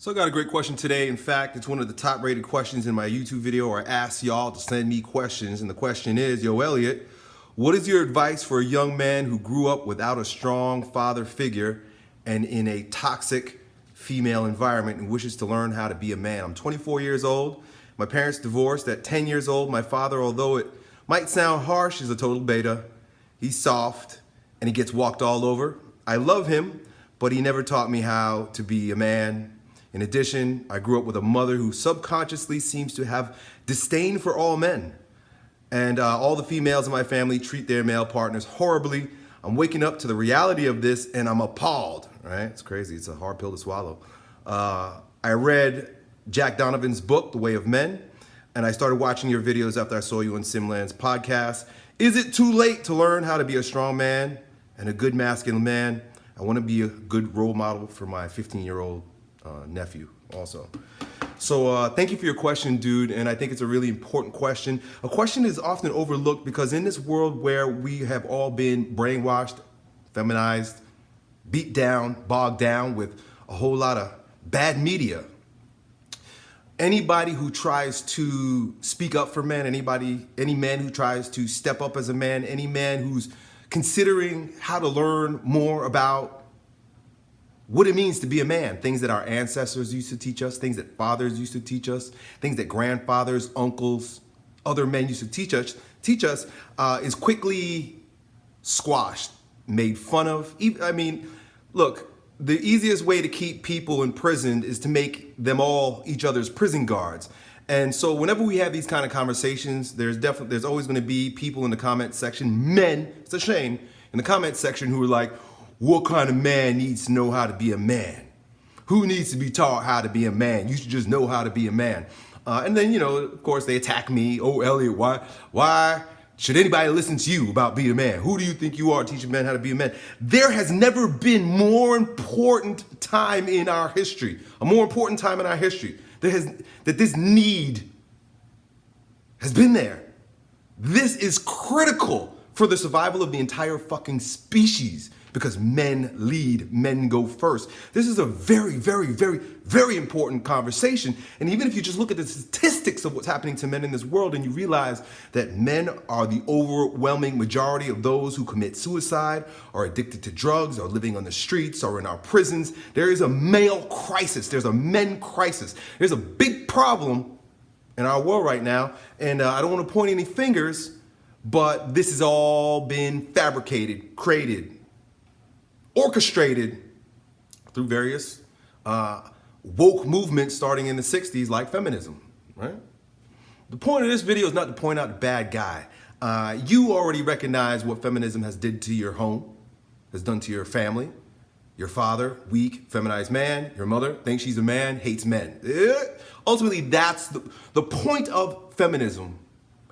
So I got a great question today. In fact, it's one of the top rated questions in my YouTube video where I asked y'all to send me questions. And the question is, yo, Elliot, what is your advice for a young man who grew up without a strong father figure and in a toxic female environment and wishes to learn how to be a man? I'm 24 years old. My parents divorced at 10 years old. My father, although it might sound harsh, is a total beta. He's soft and he gets walked all over. I love him, but he never taught me how to be a man. In addition, I grew up with a mother who subconsciously seems to have disdain for all men. And all the females in my family treat their male partners horribly. I'm waking up to the reality of this and I'm appalled, right? It's crazy, it's a hard pill to swallow. I read Jack Donovan's book, The Way of Men, and I started watching your videos after I saw you on Simland's podcast. Is it too late to learn how to be a strong man and a good masculine man? I want to be a good role model for my 15-year-old nephew also. So thank you for your question, dude, and I think it's a really important question. A question is often overlooked because in this world where we have all been brainwashed, feminized, beat down, bogged down with a whole lot of bad media, anybody who tries to speak up for men, any man who tries to step up as a man, any man who's considering how to learn more about what it means to be a man, things that our ancestors used to teach us, things that fathers used to teach us, things that grandfathers, uncles, other men used to teach us, is quickly squashed, made fun of. I mean, look, the easiest way to keep people imprisoned is to make them all each other's prison guards. And so whenever we have these kind of conversations, there's always going to be people in the comment section, men, it's a shame, in the comment section who are like, what kind of man needs to know how to be a man? Who needs to be taught how to be a man? You should just know how to be a man. And then, you know, of course, they attack me. Oh, Elliot, why should anybody listen to you about being a man? Who do you think you are teaching men how to be a man? There has never been more important time in our history, that this need has been there. This is critical for the survival of the entire fucking species. Because men lead, men go first. This is a very, very, very, very important conversation. And even if you just look at the statistics of what's happening to men in this world and you realize that men are the overwhelming majority of those who commit suicide, are addicted to drugs, are living on the streets, are in our prisons, there is a male crisis. There's a men crisis. There's a big problem in our world right now. And I don't want to point any fingers, but this has all been fabricated, created, orchestrated through various woke movements starting in the 60s like feminism, right? The point of this video is not to point out the bad guy. You already recognize what feminism has did to your home, has done to your family. Your father, weak, feminized man. Your mother thinks she's a man, hates men. Ultimately, that's the point of feminism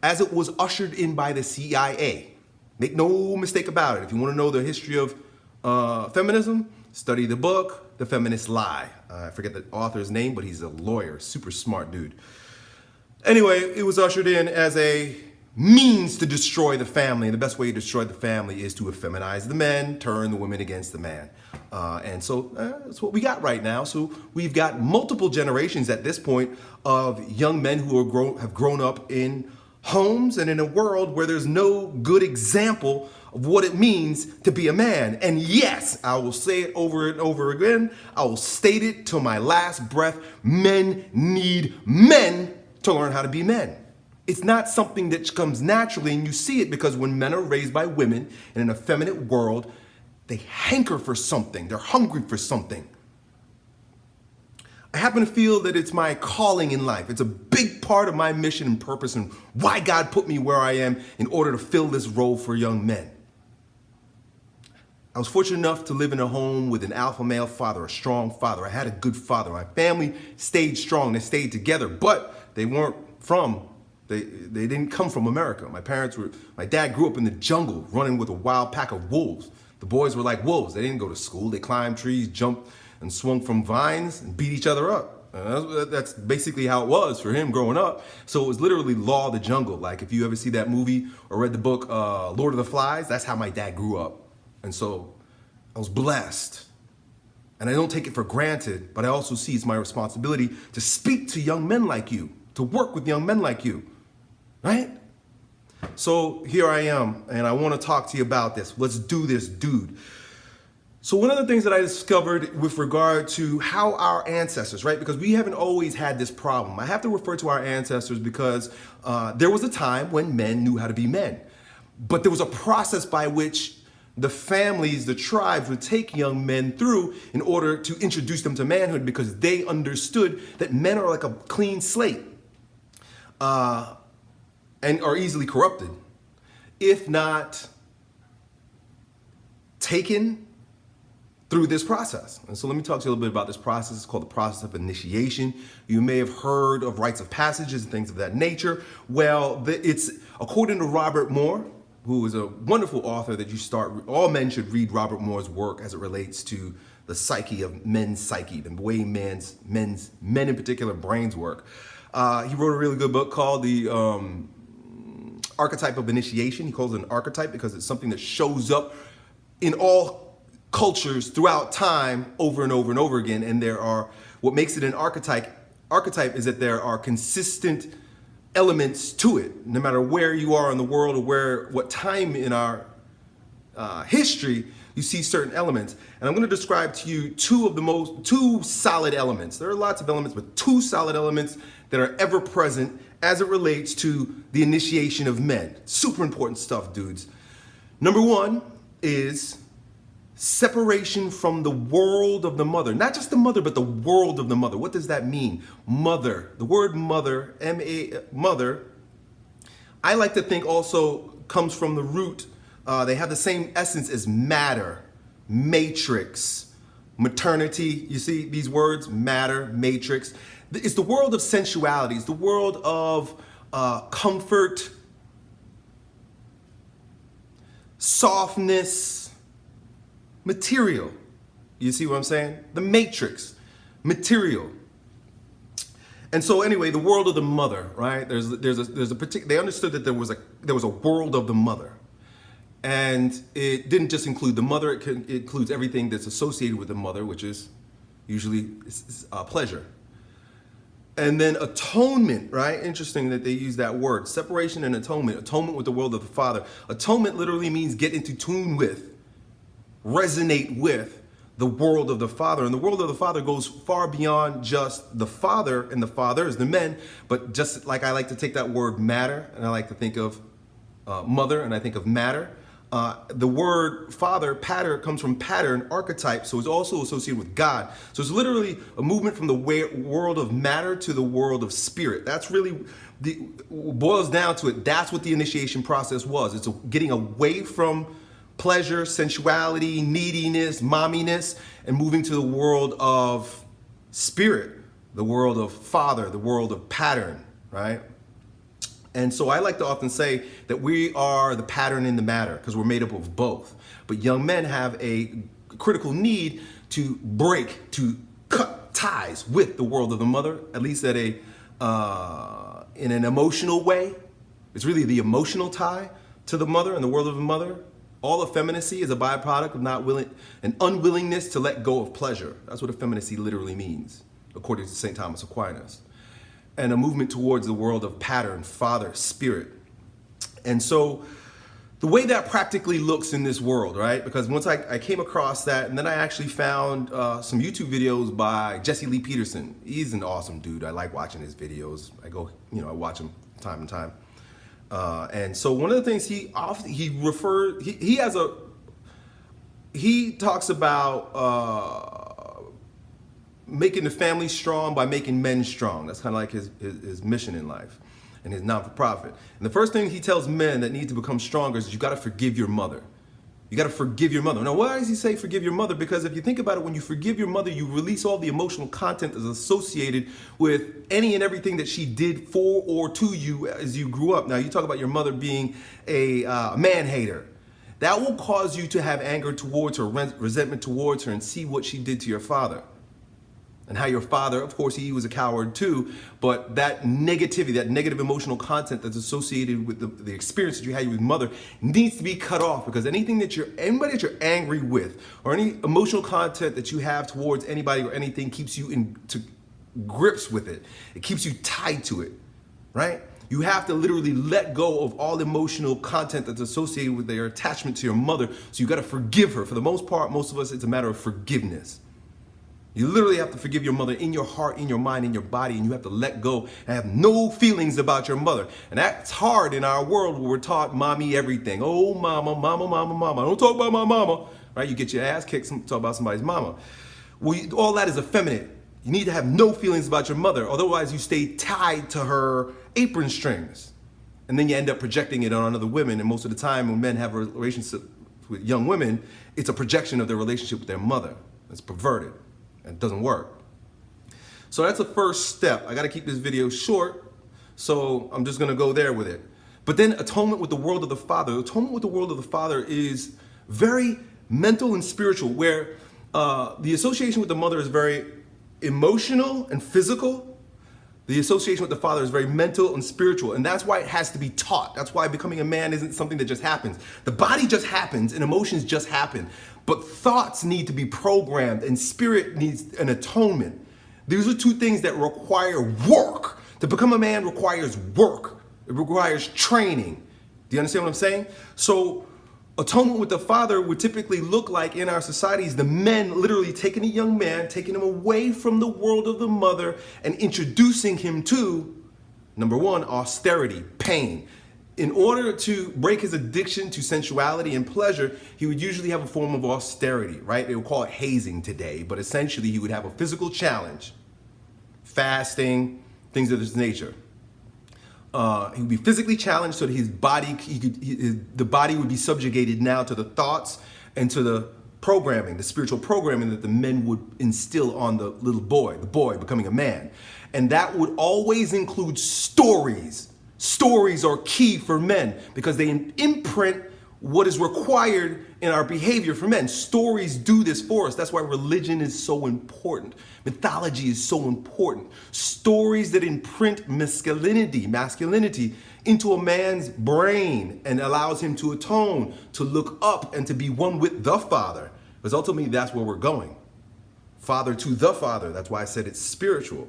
as it was ushered in by the CIA. Make no mistake about it. If you want to know the history of feminism, study the book, The Feminist Lie. I forget the author's name, but he's a lawyer, super smart dude. Anyway, it was ushered in as a means to destroy the family. And the best way to destroy the family is to effeminize the men, turn the women against the man. And so that's what we got right now. So we've got multiple generations at this point of young men who have grown up in homes and in a world where there's no good example of what it means to be a man. And yes, I will say it over and over again. I will state it till my last breath. Men need men to learn how to be men. It's not something that comes naturally, and you see it because when men are raised by women in an effeminate world, they hanker for something. They're hungry for something. I happen to feel that it's my calling in life. It's a big part of my mission and purpose and why God put me where I am in order to fill this role for young men. I was fortunate enough to live in a home with an alpha male father, a strong father. I had a good father. My family stayed strong. They stayed together, but they didn't come from America. My dad grew up in the jungle running with a wild pack of wolves. The boys were like wolves. They didn't go to school. They climbed trees, jumped and swung from vines and beat each other up. That's basically how it was for him growing up. So it was literally law of the jungle. Like if you ever see that movie or read the book Lord of the Flies, that's how my dad grew up. And so I was blessed And I don't take it for granted, but I also see it's my responsibility to speak to young men like you, to work with young men like you, right? So here I am, and I want to talk to you about this. Let's do this, dude. So one of the things that I discovered with regard to how our ancestors, right? Because we haven't always had this problem. I have to refer to our ancestors because there was a time when men knew how to be men. But there was a process by which the families, the tribes would take young men through in order to introduce them to manhood, because they understood that men are like a clean slate and are easily corrupted, if not taken through this process. And so let me talk to you a little bit about this process. It's called the process of initiation. You may have heard of rites of passages and things of that nature. Well, it's according to Robert Moore, who is a wonderful author that all men should read Robert Moore's work as it relates to the psyche of men's psyche, the way men in particular brains work. He wrote a really good book called The Archetype of Initiation. He calls it an archetype because it's something that shows up in all cultures throughout time over and over and over again. And what makes it an archetype is that there are consistent elements to it, no matter where you are in the world or what time in our history you see certain elements. And I'm going to describe to you two solid elements. There are lots of elements, but two solid elements that are ever present as it relates to the initiation of men. Super important stuff, dudes. Number one is separation from the world of the mother. Not just the mother, but the world of the mother. What does that mean? Mother. The word mother, mother, I like to think also comes from the root. They have the same essence as matter, matrix, maternity. You see these words, matter, matrix. It's the world of sensuality. It's the world of comfort, softness, material. You see what I'm saying? The matrix, material. And so anyway, the world of the mother, right? There's a particular. They understood that there was a world of the mother, and it didn't just include the mother. It includes everything that's associated with the mother, which is usually pleasure. And then atonement, right? Interesting that they use that word, separation and atonement. Atonement with the world of the father. Atonement literally means get into tune with, resonate with the world of the father. And the world of the father goes far beyond just the father and the fathers, the men, but just like I like to take that word matter, and I like to think of mother, and I think of matter. The word father, patter, comes from pattern, archetype, so it's also associated with God. So it's literally a movement from the world of matter to the world of spirit. That's really, boils down to it, that's what the initiation process was. It's getting away from pleasure, sensuality, neediness, momminess, and moving to the world of spirit, the world of father, the world of pattern, right? And so I like to often say that we are the pattern in the matter because we're made up of both. But young men have a critical need to cut ties with the world of the mother, at least in an emotional way. It's really the emotional tie to the mother and the world of the mother. All effeminacy is a byproduct of an unwillingness to let go of pleasure. That's what effeminacy literally means, according to St. Thomas Aquinas. And a movement towards the world of pattern, father, spirit. And so the way that practically looks in this world, right? Because once I came across that, and then I actually found some YouTube videos by Jesse Lee Peterson. He's an awesome dude. I like watching his videos. I watch him time and time. And so one of the things he talks about making the family strong by making men strong. That's kind of like his mission in life and his not-for-profit. And the first thing he tells men that need to become stronger is you got to forgive your mother. You got to forgive your mother. Now, why does he say forgive your mother? Because if you think about it, when you forgive your mother, you release all the emotional content that's associated with any and everything that she did for or to you as you grew up. Now, you talk about your mother being a man-hater. That will cause you to have anger towards her, resentment towards her, and see what she did to your father. and how your father, of course, he was a coward too, but that negativity, that negative emotional content that's associated with the experience that you had with mother needs to be cut off, because anybody that you're angry with, or any emotional content that you have towards anybody or anything keeps you into grips with it. It keeps you tied to it, right? You have to literally let go of all emotional content that's associated with their attachment to your mother. So you got to forgive her. For the most part, most of us, it's a matter of forgiveness. You literally have to forgive your mother in your heart, in your mind, in your body, and you have to let go and have no feelings about your mother. And that's hard in our world where we're taught mommy everything. Oh, mama, mama, mama, mama. Don't talk about my mama, right? You get your ass kicked, talk about somebody's mama. Well, all that is effeminate. You need to have no feelings about your mother. Otherwise, you stay tied to her apron strings. And then you end up projecting it on other women. And most of the time when men have a relationship with young women, it's a projection of their relationship with their mother. It's perverted. It doesn't work. So that's the first step. I got to keep this video short, so I'm just going to go there with it. But then atonement with the world of the Father. Atonement with the world of the Father is very mental and spiritual, where the association with the mother is very emotional and physical. The association with the Father is very mental and spiritual, and that's why it has to be taught. That's why becoming a man isn't something that just happens. The body just happens and emotions just happen, but thoughts need to be programmed and spirit needs an atonement. These are two things that require work. To become a man requires work. It requires training. Do you understand what I'm saying? So atonement with the Father would typically look like in our societies the men literally taking a young man, taking him away from the world of the mother and introducing him to, number one, austerity, pain. In order to break his addiction to sensuality and pleasure, he would usually have a form of austerity, right? They would call it hazing today, but essentially he would have a physical challenge, fasting, things of this nature. He would be physically challenged so that his body, the body would be subjugated now to the thoughts and to the programming, the spiritual programming that the men would instill on the little boy, the boy becoming a man. And that would always include stories. Stories are key for men because they imprint what is required in our behavior for men. Stories do this for us. That's why religion is so important. Mythology is so important. Stories that imprint masculinity into a man's brain and allows him to atone, to look up and to be one with the Father. Because ultimately that's where we're going. Father to the Father. That's why I said it's spiritual.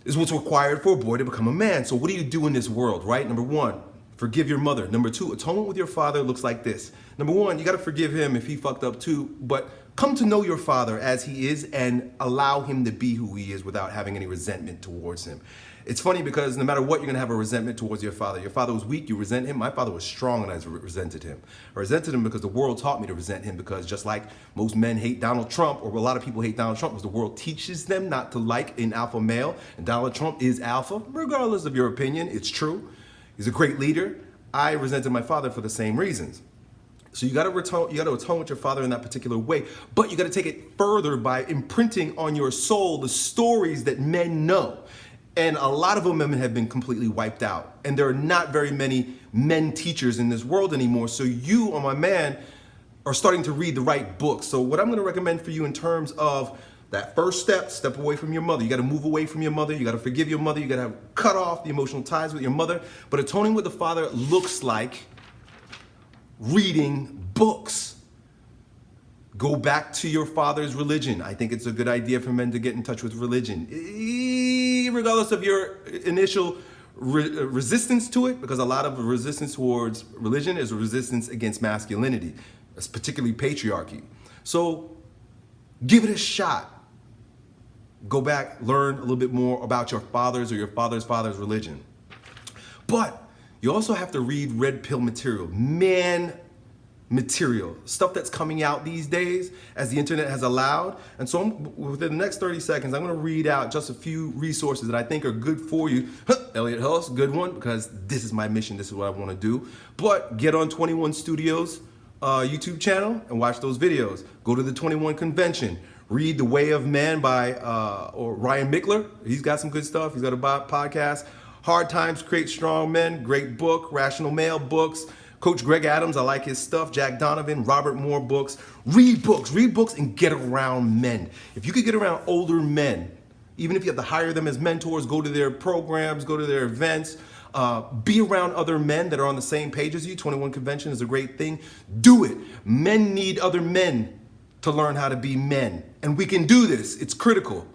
Is what's required for a boy to become a man. So what do you do in this world, right? Number one, forgive your mother. Number two, atonement with your father looks like this. Number one, you got to forgive him if he fucked up too, but come to know your father as he is and allow him to be who he is without having any resentment towards him. It's funny because no matter what, you're going to have a resentment towards your father. Your father was weak, you resent him. My father was strong and I resented him. I resented him because the world taught me to resent him, because just like most men hate Donald Trump, or a lot of people hate Donald Trump because the world teaches them not to like an alpha male, and Donald Trump is alpha, regardless of your opinion. It's true. He's a great leader. I resented my father for the same reasons. So you got to atone with your father in that particular way, but you got to take it further by imprinting on your soul the stories that men know. And a lot of them have been completely wiped out. And there are not very many men teachers in this world anymore. So you, my man, are starting to read the right books. So what I'm going to recommend for you in terms of that first step away from your mother. You got to move away from your mother. You got to forgive your mother. You got to cut off the emotional ties with your mother. But atoning with the Father looks like reading books. Go back to your father's religion. I think it's a good idea for men to get in touch with religion, regardless of your initial resistance to it, because a lot of resistance towards religion is a resistance against masculinity, particularly patriarchy. So give it a shot. Go back, learn a little bit more about your father's or your father's father's But you also have to read red pill material, man material, stuff that's coming out these days as the internet has allowed. And so within the next 30 seconds, I'm going to read out just a few resources that I think are good for you. Elliot Hulse, good one, because this is my mission. This is what I want to do. But get on 21 Studios YouTube channel and watch those videos. Go to the 21 convention. Read The Way of Man by or Ryan Mickler. He's got some good stuff. He's got a podcast. Hard Times Create Strong Men, great book. Rational Male books. Coach Greg Adams, I like his stuff. Jack Donovan, Robert Moore books. Read books and get around men. If you could get around older men, even if you have to hire them as mentors, go to their programs, go to their events, be around other men that are on the same page as you. 21 Convention is a great thing. Do it. Men need other men to learn how to be men. And we can do this. It's critical.